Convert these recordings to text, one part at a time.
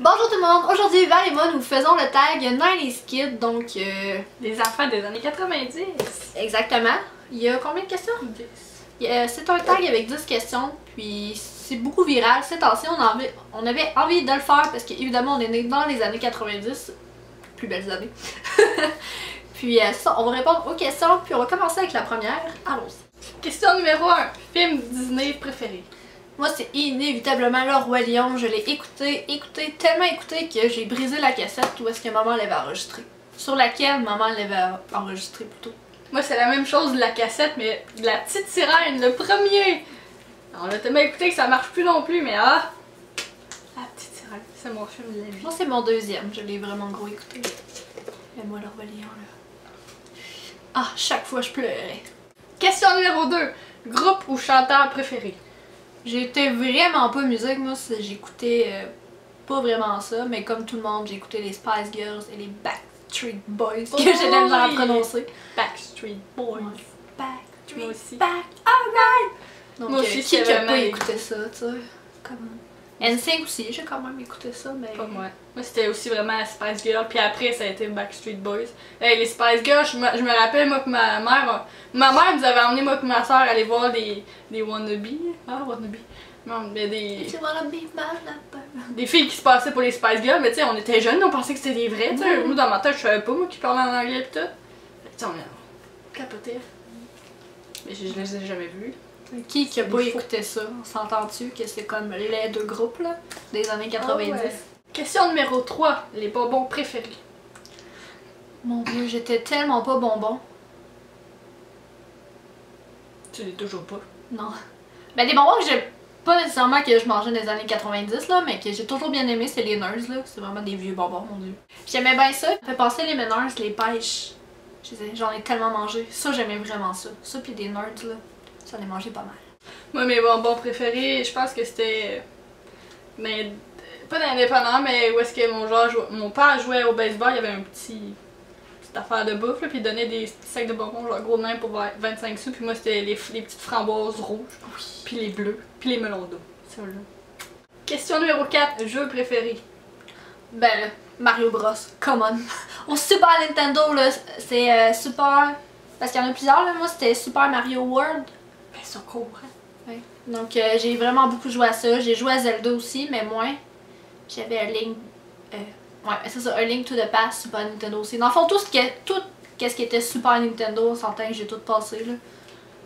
Bonjour tout le monde, aujourd'hui Val et moi nous faisons le tag 90s Kids, donc des enfants des années 90. Exactement. Il y a combien de questions? 10. C'est un tag avec 10 questions, puis c'est beaucoup viral. Ces temps-ci, on avait envie de le faire parce qu'évidemment on est né dans les années 90, plus belles années. Puis ça, on va répondre aux questions, puis on va commencer avec la première. Allons-y. Question numéro 1. Film Disney préféré. Moi, c'est inévitablement Le Roi Lion. Je l'ai tellement écouté que j'ai brisé la cassette où est-ce que maman l'avait enregistré. Sur laquelle maman l'avait enregistré plutôt. Moi, c'est la même chose de la cassette, mais de La Petite Sirène, le premier. On l'a tellement écouté que ça marche plus non plus, mais La Petite Sirène, c'est mon film de la vie. Moi, c'est mon deuxième. Je l'ai vraiment gros écouté. Mais moi, Le Roi Lion, là. Chaque fois, je pleurais. Question numéro 2. Groupe ou chanteur préféré. J'étais vraiment pas musique, moi, j'écoutais pas vraiment ça, mais comme tout le monde, j'écoutais les Spice Girls et les Backstreet Boys, que j'ai de la misère à prononcer. Backstreet Boys. Backstreet, Moi aussi. alright! Donc, Moi aussi, qui a vraiment pas écouté ça, tu sais? Comme... NSYNC aussi, j'ai quand même écouté ça, mais... Pas moi. Moi, c'était aussi vraiment Spice Girls, puis après, ça a été Backstreet Boys. Hey, les Spice Girls, je me rappelle, moi, que ma mère nous avait emmené, moi, que ma soeur, aller voir des wannabes. Wannabes. Non, mais des filles qui se passaient pour les Spice Girls, mais tu sais, on était jeunes, on pensait que c'était des vrais, tu sais. Moi, dans ma tête, je savais pas, moi, qui parlais en anglais pis tout. Tu sais, on capotait. Mais je les ai jamais vus. Qui a pas écouté ça? On s'entend-tu que c'est comme les deux groupes, là, des années 90? Ouais. Question numéro 3. Les bonbons préférés. Mon Dieu, j'étais tellement pas bonbon. Tu l'es toujours pas. Non. Ben, des bonbons que j'ai pas nécessairement que je mangeais dans les années 90, là, mais que j'ai toujours bien aimé, c'est les Nerds, là. C'est vraiment des vieux bonbons, mon Dieu. J'aimais bien ça. Ça fait penser les Nerds, les pêches. J'en ai tellement mangé. Ça, j'aimais vraiment ça. Ça, pis des Nerds, là. J'en ai mangé pas mal. Moi, mes bonbons préférés, je pense que c'était. Mais. Pas d'indépendant, mais où est-ce que mon père jouait au baseball, il y avait petite affaire de bouffe, là, puis il donnait des petits sacs de bonbons, genre gros de main pour 25 sous, puis moi c'était les petites framboises rouges, puis les bleus, puis les melons d'eau. Ça là. Question numéro 4, jeu préféré. Ben là, Mario Bros. Come on. Au Super Nintendo, là, c'est Super. Parce qu'il y en a plusieurs, là. Moi, c'était Super Mario World. Ben, ça court, hein. Ouais. Donc, j'ai vraiment beaucoup joué à ça. J'ai joué à Zelda aussi, mais moins. J'avais un Link. Ouais, c'est ça, un Link to the Past Super Nintendo aussi. Dans le fond, tout ce qui était Super Nintendo, on s'entend que j'ai tout passé, là.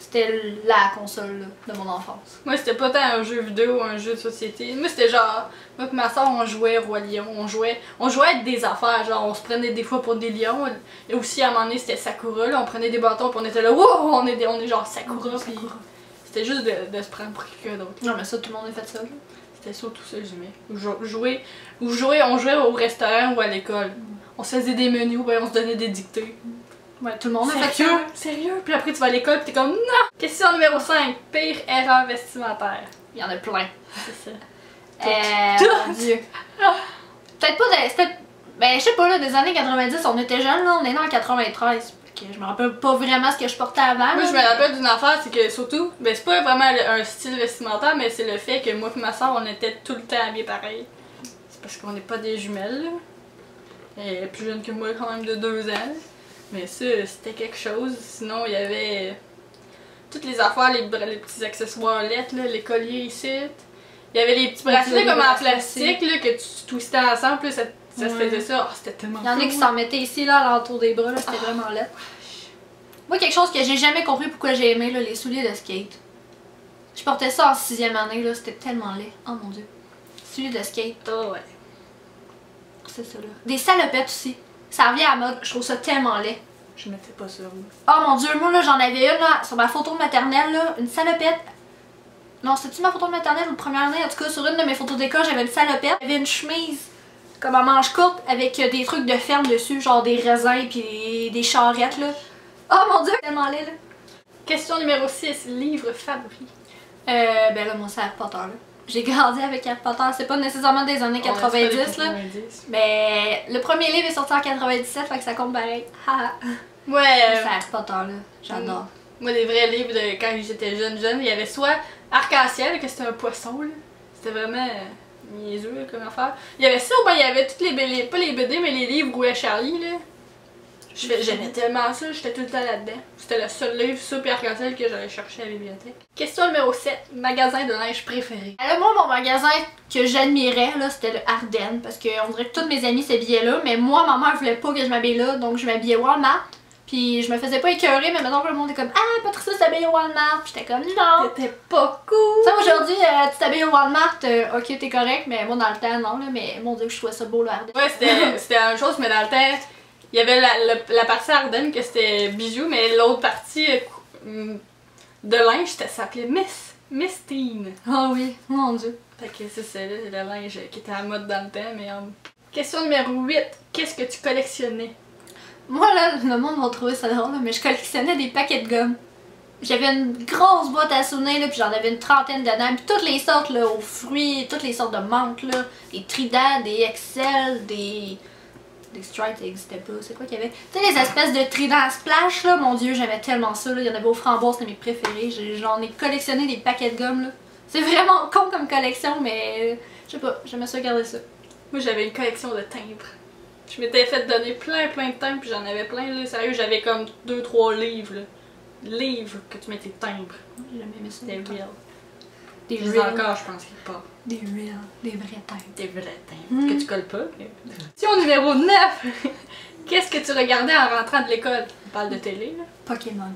C'était la console, là, de mon enfance. Moi, c'était pas tant un jeu vidéo ou un jeu de société. Moi, c'était genre, moi et ma soeur, on jouait Roi Lion. On jouait avec des affaires, genre, on se prenait des fois pour des lions. Et aussi, à un moment donné, c'était Sakura, là. On prenait des bâtons, puis on était là, wow, on est genre Sakura, puis c'était juste de se prendre pour quelqu'un d'autre. Non, mais ça, tout le monde a fait ça, là. C'était surtout ça que j'aimais. On jouait au restaurant ou à l'école. On se faisait des menus, ouais, on se donnait des dictées. Ouais, tout le monde a fait ça. Sérieux? Puis après tu vas à l'école pis t'es comme non! Question numéro 5. Pire erreur vestimentaire. Il y en a plein. C'est ça. Mon Dieu. Peut-être pas ben je sais pas là, des années 90, on était jeunes là, on est né en 93. Je me rappelle pas vraiment ce que je portais avant. Moi je me rappelle d'une affaire, c'est que surtout, ben c'est pas vraiment un style vestimentaire, mais c'est le fait que moi et ma soeur on était tout le temps habillés pareil. C'est parce qu'on n'est pas des jumelles là. Elle est plus jeune que moi quand même de 2 ans. Mais ça, c'était quelque chose. Sinon il y avait toutes les affaires, les petits accessoires lettres, là, les colliers ici. Il y avait les petits bracelets comme en plastique là, que tu twistais ensemble, là, ça se faisait ça. Oh, c'était tellement Il y en a qui s'en mettaient ici là, à l'entour des bras, c'était vraiment laid. Moi, quelque chose que j'ai jamais compris pourquoi j'ai aimé, là, les souliers de skate. Je portais ça en 6e année, là, c'était tellement laid. Oh mon Dieu. Souliers de skate. Oh ouais. C'est ça là. Des salopettes aussi. Ça revient à la mode, je trouve ça tellement laid. Je mettais pas ça. Oh mon Dieu, moi là j'en avais une là, sur ma photo de maternelle là, une salopette. Non, c'était-tu ma photo de maternelle ou de première année? En tout cas, sur une de mes photos d'école, j'avais une salopette. J'avais une chemise comme en manche courte avec des trucs de ferme dessus, genre des raisins puis des charrettes là. Oh mon Dieu, tellement laid là. Question numéro 6, livre favori. Ben là, moi c'est Harry Potter là. J'ai grandi avec Harry Potter, c'est pas nécessairement des années 90 là. Mais le premier livre est sorti en 97, fait que ça compte pareil. Ouais. C'est Harry Potter là, j'adore. Moi, les vrais livres de quand j'étais jeune, il y avait soit Arc-en-Ciel, que c'était un poisson là. C'était vraiment niaiseux comme affaire. Il y avait ça, ou ben il y avait toutes les pas les BD, mais les livres où est Charlie, là. J'aimais tellement ça, j'étais tout le temps là-dedans. C'était le seul livre super arc-en-ciel que j'allais chercher à la bibliothèque. Question numéro 7, magasin de linge préféré. Alors moi, mon magasin que j'admirais, là, c'était le Ardennes, parce qu'on dirait que tous mes amis s'habillaient là, mais moi, ma mère voulait pas que je m'habille là, donc je m'habillais Walmart. Puis je me faisais pas écœurer, mais maintenant que le monde est comme ah, Patricia s'habille au Walmart, puis j'étais comme non. T'étais pas cool. Tu sais, aujourd'hui, tu t'habilles au Walmart, ok, t'es correct, mais moi dans le temps, non, là, mais mon dieu, je trouvais ça beau le Ardennes. Ouais, c'était la même chose, mais dans le temps, il y avait la partie Ardennes que c'était bijoux, mais l'autre partie de linge, ça s'appelait Miss Teen. Ah oui, mon dieu. Fait que c'est le linge qui était à la mode dans le temps, mais... Question numéro 8, qu'est-ce que tu collectionnais? Moi là, le monde va trouver ça drôle, là, mais je collectionnais des paquets de gomme. J'avais une grosse boîte à souvenirs, là, puis j'en avais une trentaine dedans, puis toutes les sortes, là, aux fruits, toutes les sortes de menthes, là, des tridents, des Excel, des stripes, ça n'existait pas, c'est quoi qu'il y avait? Tu sais, les espèces de tridents splash, là, mon dieu, j'aimais tellement ça, là, il y en avait aux framboises, c'était mes préférés, j'en ai collectionné des paquets de gomme, là. C'est vraiment con comme collection, mais je sais pas, j'aimais ça garder ça. Moi, j'avais une collection de timbres. Je m'étais fait donner plein de timbres, puis j'en avais plein, là, sérieux, j'avais comme 2-3 livres, là. Livres que tu mettais timbres. J'ai jamais aimé ça. Des real. Des Je les ai encore, je pense qu'il pas. Des real, des vrais timbres. Des vrais timbres. Que tu colles pas. Question numéro 9. Qu'est-ce que tu regardais en rentrant de l'école? On parle de télé, là. Pokémon.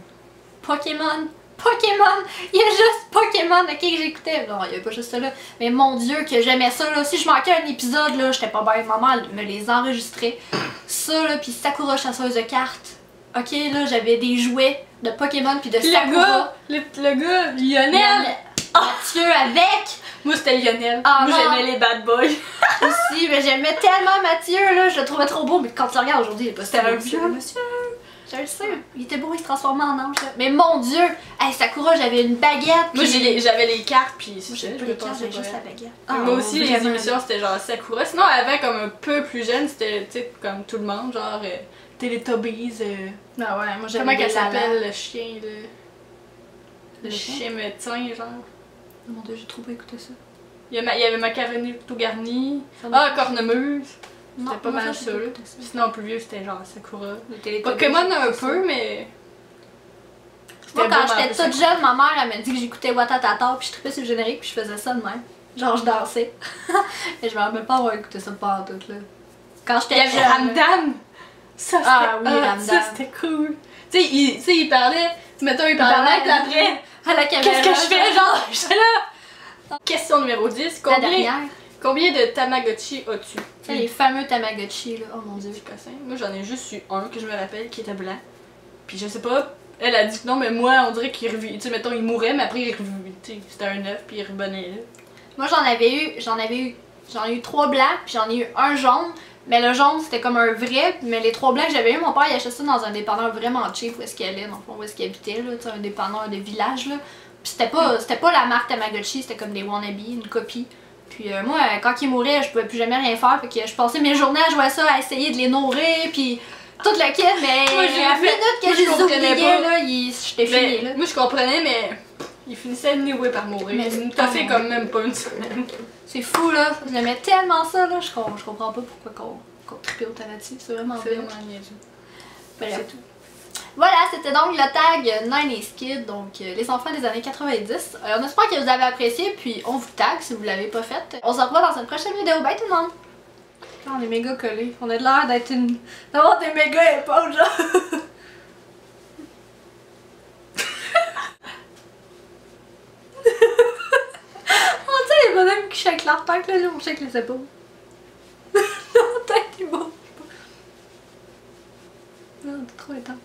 Pokémon. Pokémon! Il y a juste Pokémon, ok, que j'écoutais. Non, il y avait pas juste ça là. Mais mon dieu, que j'aimais ça là. Si je manquais un épisode là, j'étais pas bien. Maman elle me les enregistrait. Ça là, pis Sakura chasseuse de cartes. Ok, là, j'avais des jouets de Pokémon pis de Sakura. Le gars, Lionel! Mathieu avec! Moi c'était Lionel. Ah, moi non. j'aimais les bad boys. Aussi, mais j'aimais tellement Mathieu là, je le trouvais trop beau. Mais quand tu le regardes aujourd'hui, il est pas C'était un vieux vieux monsieur. Je le sais, il était beau, il se transformait en ange. Là. Mais mon dieu! Hey, Sakura, j'avais une baguette. Moi j'avais les cartes, puis moi j'avais pas les cartes, j'avais juste la baguette. Moi aussi, les émissions c'était genre Sakura. Sinon, avant, comme un peu plus jeune, c'était tu sais comme tout le monde, genre Teletubbies. Ah ouais, moi j'avais comment qu'elle des s'appelle lalas. le chien, le chien médecin, genre. Oh mon dieu, j'ai trop pas écouté ça. Il y avait Macaroni tout garni. Ça Ah, Cornemuse. Non, C'était pas moi, mal j'ai ça. pas Là. écouté ça. Sinon, plus vieux, c'était genre Sakura. Les Teletubbies, Pokémon j'ai un écouté ça. peu, mais. Moi, C'était quand vraiment j'étais un peu toute jeune, ma mère, elle m'a dit que j'écoutais Watatata, puis je trippais sur le générique, puis je faisais ça de même. Genre, je dansais. Et je me rappelle pas avoir écouté ça pas tout là. Quand Il y j'étais avait jeune. Ramdam! Ça, c'était Ah oui, Ramdam. ça, c'était cool. Tu sais, il parlait. Tu mettons, il parlait, puis après. À la caméra. Qu'est-ce que je fais? Genre, j'étais là! Question numéro 10. La dernière. Combien de Tamagotchi as-tu? Tu sais, les fameux Tamagotchi, là. Oh mon dieu. C'est cossin. Moi, j'en ai juste eu un que je me rappelle qui était blanc. Puis je sais pas, elle a dit que non, mais moi, on dirait qu'il revit. Tu sais, mettons, il mourait, mais après, il revit. Tu sais, c'était un œuf, puis il revenait là. Moi, j'en ai eu 3 blancs, puis j'en ai eu un jaune. Mais le jaune, c'était comme un vrai. Mais les 3 blancs que j'avais eu, mon père, il achetait ça dans un dépanneur vraiment cheap où est-ce qu'il allait, dans le fond, où est-ce qu'il habitait, là. Tu sais, un dépanneur de village, là. Puis c'était pas la marque Tamagotchi, c'était comme des wannabes, une copie. Puis moi, quand il mourait, je pouvais plus jamais rien faire. Fait que je passais mes journées à jouer à ça, à essayer de les nourrir, puis tout le kit. Mais Moi, à la minute que je les oubliais, là, j'étais finie, là. Moi, je comprenais, mais il finissait anyway par mourir. Mais Il t'a fait comme même pas une semaine. C'est fou, là. J'aimais tellement ça, là. Je comprends pas pourquoi qu'on trippait autant là-dessus. C'est vraiment C'est bien. vraiment niaiseux. Bref. C'est tout. Voilà, c'était donc le tag 90s Kids, donc les enfants des années 90. On espère que vous avez apprécié, puis on vous tag si vous l'avez pas fait. On se revoit dans une prochaine vidéo. Bye tout le monde! Là, on est méga collés. On a de l'air d'avoir des méga épaules, genre. On dirait les bonhommes qui shake leur tête, là, on shake les épaules. Non, tête, il bouge pas. Non, t'es trop éteint.